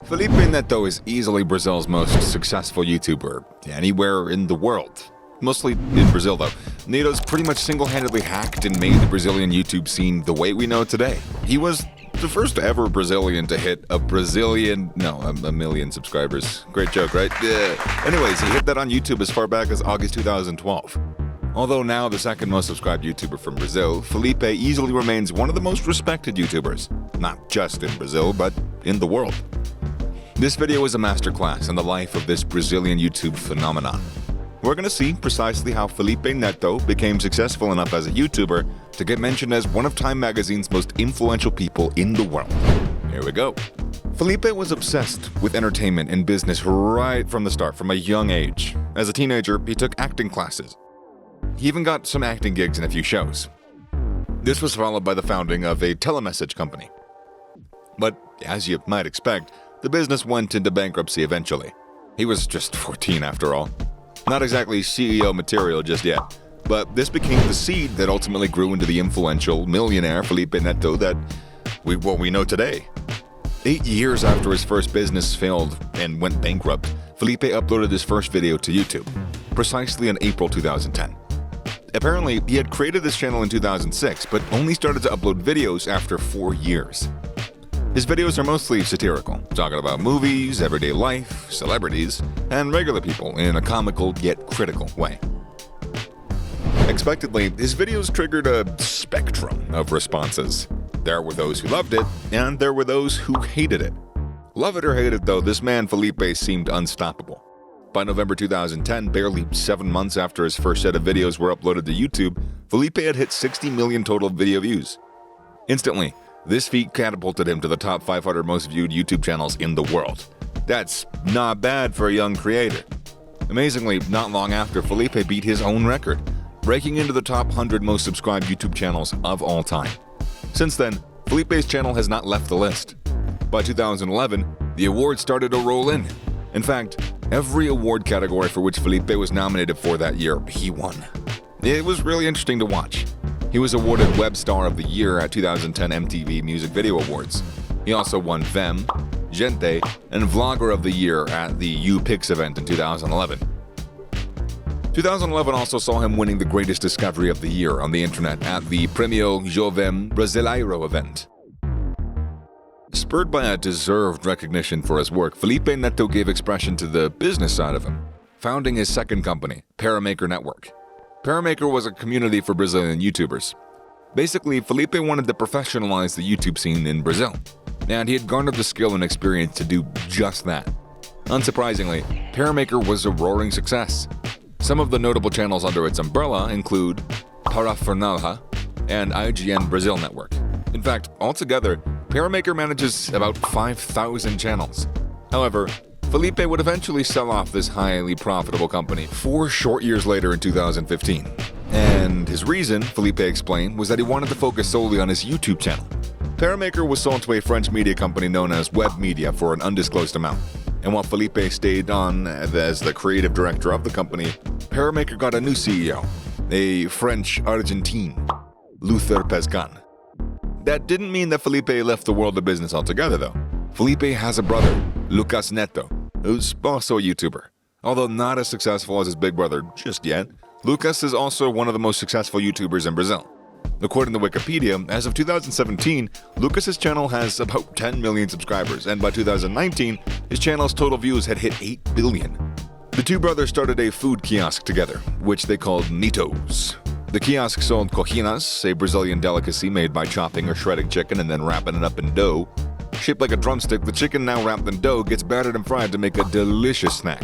Felipe Neto is easily Brazil's most successful YouTuber anywhere in the world. Mostly in Brazil, though. Neto's pretty much single-handedly hacked and made the Brazilian YouTube scene the way we know it today. He was the first ever Brazilian to hit a million subscribers. Great joke, right? Yeah. Anyways, he hit that on YouTube as far back as August 2012. Although now the second most subscribed YouTuber from Brazil, Felipe easily remains one of the most respected YouTubers. Not just in Brazil, but in the world. This video is a masterclass in the life of this Brazilian YouTube phenomenon. We're going to see precisely how Felipe Neto became successful enough as a YouTuber to get mentioned as one of Time Magazine's most influential people in the world. Here we go. Felipe was obsessed with entertainment and business right from the start, from a young age. As a teenager, he took acting classes. He even got some acting gigs in a few shows. This was followed by the founding of a telemessage company. But, as you might expect, the business went into bankruptcy eventually. He was just 14 after all. Not exactly CEO material just yet, but this became the seed that ultimately grew into the influential millionaire Felipe Neto that we know today. 8 years after his first business failed and went bankrupt, Felipe uploaded his first video to YouTube, precisely in April 2010. Apparently, he had created this channel in 2006, but only started to upload videos after 4 years. His videos are mostly satirical, talking about movies, everyday life, celebrities, and regular people in a comical yet critical way. Expectedly, his videos triggered a spectrum of responses. There were those who loved it, and there were those who hated it. Love it or hate it though, this man Felipe seemed unstoppable. By November 2010, barely 7 months after his first set of videos were uploaded to YouTube, Felipe had hit 60 million total video views. Instantly, this feat catapulted him to the top 500 most viewed YouTube channels in the world. That's not bad for a young creator. Amazingly, not long after, Felipe beat his own record, breaking into the top 100 most subscribed YouTube channels of all time. Since then, Felipe's channel has not left the list. By 2011, the awards started to roll in. In fact, every award category for which Felipe was nominated for that year, he won. It was really interesting to watch. He was awarded Web Star of the Year at 2010 MTV Music Video Awards. He also won VEM, Gente, and Vlogger of the Year at the UPix event in 2011. 2011 also saw him winning the Greatest Discovery of the Year on the internet at the Prêmio Jovem Brasileiro event. Spurred by a deserved recognition for his work, Felipe Neto gave expression to the business side of him, founding his second company, Paramaker Network. Paramaker was a community for Brazilian YouTubers. Basically, Felipe wanted to professionalize the YouTube scene in Brazil, and he had garnered the skill and experience to do just that. Unsurprisingly, Paramaker was a roaring success. Some of the notable channels under its umbrella include Parafernalia and IGN Brazil Network. In fact, altogether, Paramaker manages about 5,000 channels. However, Felipe would eventually sell off this highly profitable company 4 short years later in 2015. And his reason, Felipe explained, was that he wanted to focus solely on his YouTube channel. Paramaker was sold to a French media company known as Web Media for an undisclosed amount. And while Felipe stayed on as the creative director of the company, Paramaker got a new CEO, a French Argentine, Luther Pescan. That didn't mean that Felipe left the world of business altogether, though. Felipe has a brother, Lucas Neto, who's also a YouTuber. Although not as successful as his big brother just yet, Lucas is also one of the most successful YouTubers in Brazil. According to Wikipedia, as of 2017, Lucas's channel has about 10 million subscribers, and by 2019, his channel's total views had hit 8 billion. The two brothers started a food kiosk together, which they called Nitos. The kiosk sold cojinas, a Brazilian delicacy made by chopping or shredding chicken and then wrapping it up in dough. Shaped like a drumstick, the chicken now wrapped in dough gets battered and fried to make a delicious snack.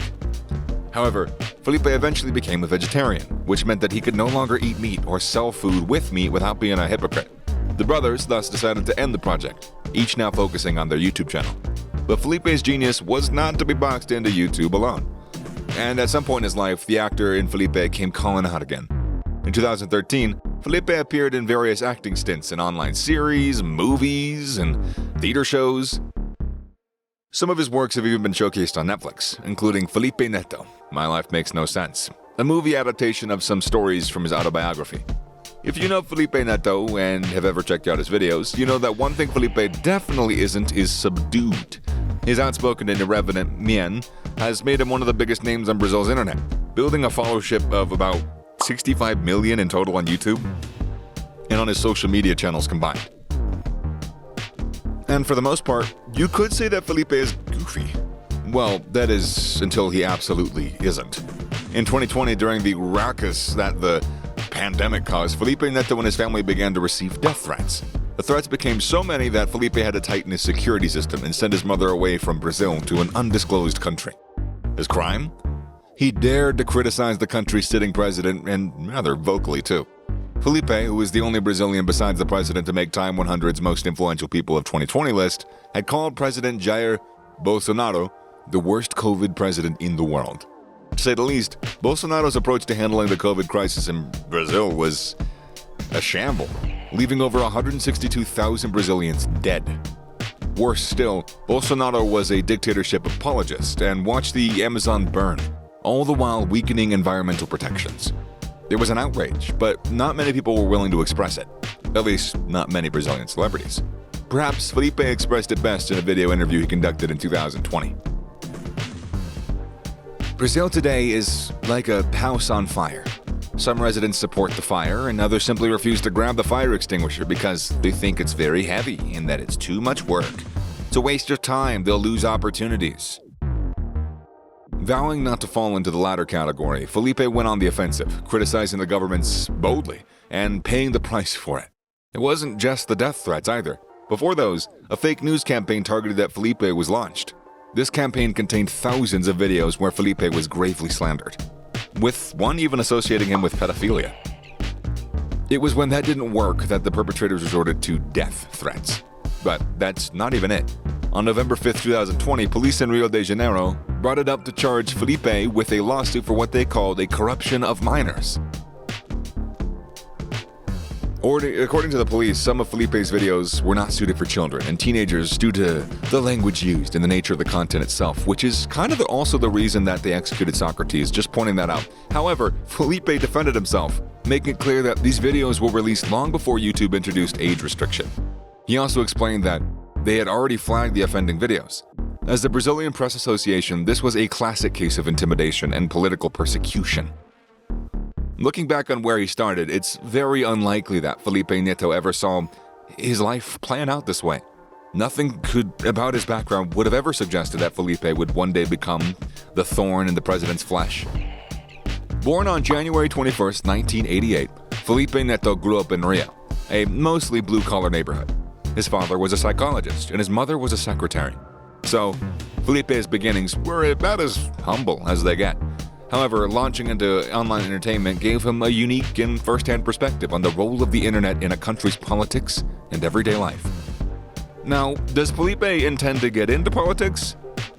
However, Felipe eventually became a vegetarian, which meant that he could no longer eat meat or sell food with meat without being a hypocrite. The brothers thus decided to end the project, each now focusing on their YouTube channel. But Felipe's genius was not to be boxed into YouTube alone. And at some point in his life, the actor in Felipe came calling out again. In 2013, Felipe appeared in various acting stints in online series, movies, and theater shows. Some of his works have even been showcased on Netflix, including Felipe Neto, My Life Makes No Sense, a movie adaptation of some stories from his autobiography. If you know Felipe Neto and have ever checked out his videos, you know that one thing Felipe definitely isn't is subdued. His outspoken and irreverent mien has made him one of the biggest names on Brazil's internet, building a followership of about 65 million in total on YouTube and on his social media channels combined. And for the most part, you could say that Felipe is goofy. Well, that is until he absolutely isn't. In 2020, during the ruckus that the pandemic caused, Felipe Neto and his family began to receive death threats. The threats became so many that Felipe had to tighten his security system and send his mother away from Brazil to an undisclosed country. His crime? He dared to criticize the country's sitting president, and rather vocally too. Felipe, who is the only Brazilian besides the president to make Time 100's most influential people of 2020 list, had called President Jair Bolsonaro the worst COVID president in the world. To say the least, Bolsonaro's approach to handling the COVID crisis in Brazil was a shamble, leaving over 162,000 Brazilians dead. Worse still, Bolsonaro was a dictatorship apologist and watched the Amazon burn, all the while weakening environmental protections. There was an outrage, but not many people were willing to express it. At least, not many Brazilian celebrities. Perhaps Felipe expressed it best in a video interview he conducted in 2020. Brazil today is like a house on fire. Some residents support the fire, and others simply refuse to grab the fire extinguisher because they think it's very heavy and that it's too much work. It's a waste of time, they'll lose opportunities. Vowing not to fall into the latter category, Felipe went on the offensive, criticizing the governments boldly and paying the price for it. It wasn't just the death threats either. Before those, a fake news campaign targeted at Felipe was launched. This campaign contained thousands of videos where Felipe was gravely slandered, with one even associating him with pedophilia. It was when that didn't work that the perpetrators resorted to death threats. But that's not even it. On November 5, 2020, police in Rio de Janeiro brought it up to charge Felipe with a lawsuit for what they called a corruption of minors. According to the police, some of Felipe's videos were not suited for children and teenagers due to the language used and the nature of the content itself, which is kind of also the reason that they executed Socrates, just pointing that out. However, Felipe defended himself, making it clear that these videos were released long before YouTube introduced age restriction. He also explained that they had already flagged the offending videos. As the Brazilian Press Association, this was a classic case of intimidation and political persecution. Looking back on where he started, it's very unlikely that Felipe Neto ever saw his life plan out this way. Nothing about his background would have ever suggested that Felipe would one day become the thorn in the president's flesh. Born on January 21, 1988, Felipe Neto grew up in Rio, a mostly blue-collar neighborhood. His father was a psychologist and his mother was a secretary. So, Felipe's beginnings were about as humble as they get. However, launching into online entertainment gave him a unique and first-hand perspective on the role of the internet in a country's politics and everyday life. Now, does Felipe intend to get into politics?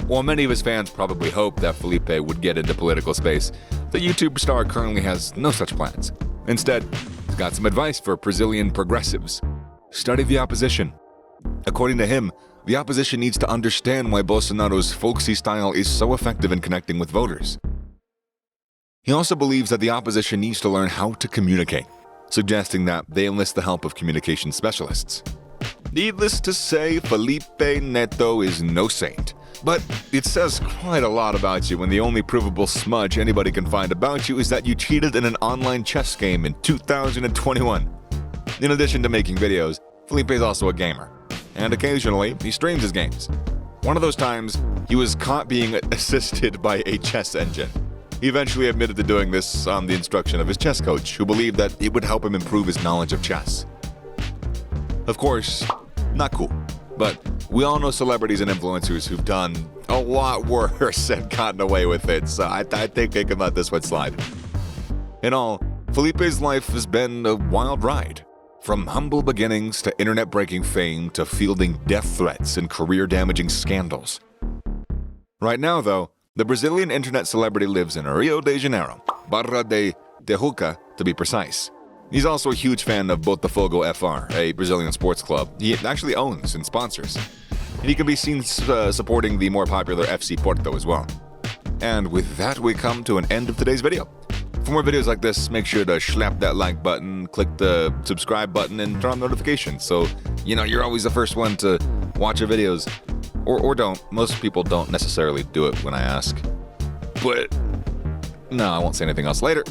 While many of his fans probably hope that Felipe would get into political space, the YouTube star currently has no such plans. Instead, he's got some advice for Brazilian progressives. Study the opposition. According to him, the opposition needs to understand why Bolsonaro's folksy style is so effective in connecting with voters. He also believes that the opposition needs to learn how to communicate, suggesting that they enlist the help of communication specialists. Needless to say, Felipe Neto is no saint. But it says quite a lot about you when the only provable smudge anybody can find about you is that you cheated in an online chess game in 2021. In addition to making videos, Felipe is also a gamer, and occasionally he streams his games. One of those times, he was caught being assisted by a chess engine. He eventually admitted to doing this on the instruction of his chess coach, who believed that it would help him improve his knowledge of chess. Of course, not cool, but we all know celebrities and influencers who've done a lot worse and gotten away with it, so I think I can let this one slide. In all, Felipe's life has been a wild ride. From humble beginnings to internet-breaking fame to fielding death threats and career-damaging scandals. Right now, though, the Brazilian internet celebrity lives in Rio de Janeiro, Barra de Tijuca to be precise. He's also a huge fan of Botafogo FR, a Brazilian sports club he actually owns and sponsors. And he can be seen supporting the more popular FC Porto as well. And with that, we come to an end of today's video. For more videos like this, make sure to slap that like button, click the subscribe button, and turn on notifications so you're always the first one to watch our videos. Or don't. Most people don't necessarily do it when I ask. But no, I won't say anything else later.